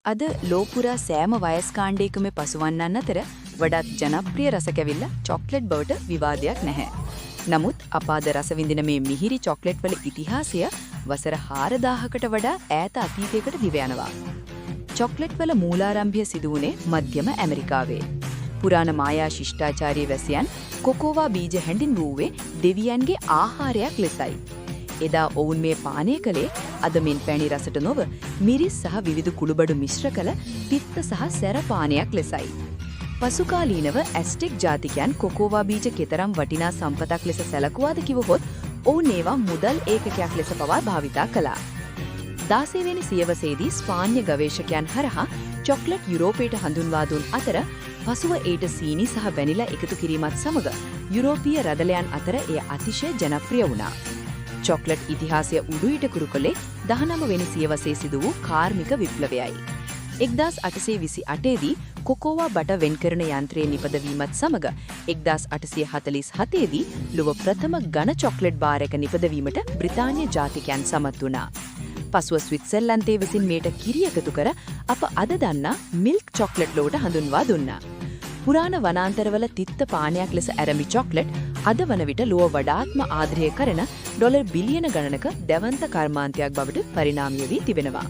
අද ලෝපුරා සෑම වයස් කාණ්ඩයකම පසුවන්නන් අතර වඩාත් ජනප්‍රිය රස කැවිල්ල චොක්ලට් බවට විවාදයක් නැහැ. නමුත් අපාද රස විඳින මේ මිහිරි චොක්ලට් වල ඉතිහාසය වසර 4000කට වඩා ඈත අතීතයකට දිව යනවා. චොක්ලට් වල මූලාරම්භය සිදු වුණේ මධ්‍යම ඇමරිකාවේ. පුරාණ මායා ශිෂ්ටාචාරී වැසියන් කොකෝවා බීජ හැඳින්වූවේ දෙවියන්ගේ ආහාරයක් ලෙසයි. එදා ඔවුන් මේ පානය කළේ අද මෙන් පැණි රසට නොව මිරිස් සහ විවිධ කුළුබඩු මිශ්‍ර කළ පිත්ත සහ සැර පානයක් ලෙසයි. පසුකාලීනව ඇස්ටෙක් ජාතිකයන් කොකෝවා බීජ කෙතරම් වටිනා සම්පතක් ලෙස සැලකුවාද කිවහොත් ඔවුන් ඒවා මුදල් ඒකකයක් ලෙස පවා භාවිතා කළා. 16 වෙනි සියවසේදී ස්පාඤ්ඤ ගවේෂකයන් හරහා චොක්ලට් යුරෝපයට හඳුන්වා දුන් අතර පසුව ඊට සීනි සහ වැනිලා එකතු කිරීමත් සමග යුරෝපීය රදලයන් අතර එය අතිශය ජනප්‍රිය වුණා. චොක්ලට් ඉතිහාසය උඩුයිට කුරු කළේ 19 වෙනි සියවසේ සිදු වූ කාර්මික විප්ලවයයි. 1828 දී කොකෝවා බට වෙන් කරන යන්ත්‍රයේ නිපදවීමත් සමග 1847 දී ලොව ප්‍රථම ඝන චොක්ලට් බාර් එක නිපදවීමට බ්‍රිතාන්‍ය ජාතිකයන් සමත් වුණා. පසුව ස්විට්සර්ලන්තයේ විසින් මේට කිරි එකතු කර අප අද දන්නා මිල්ක් චොක්ලට් ලොවට හඳුන්වා දුන්නා. පුරාණ වනාන්තරවල තිත්ත පානයක් ලෙස ඇරඹි චොක්ලට් අද වන විට ලොව වඩාත්ම ආදරය කරන ඩොලර් බිලියන ගණනක දැවන්ත කර්මාන්තයක් බවට පරිණාමය වී තිබෙනවා.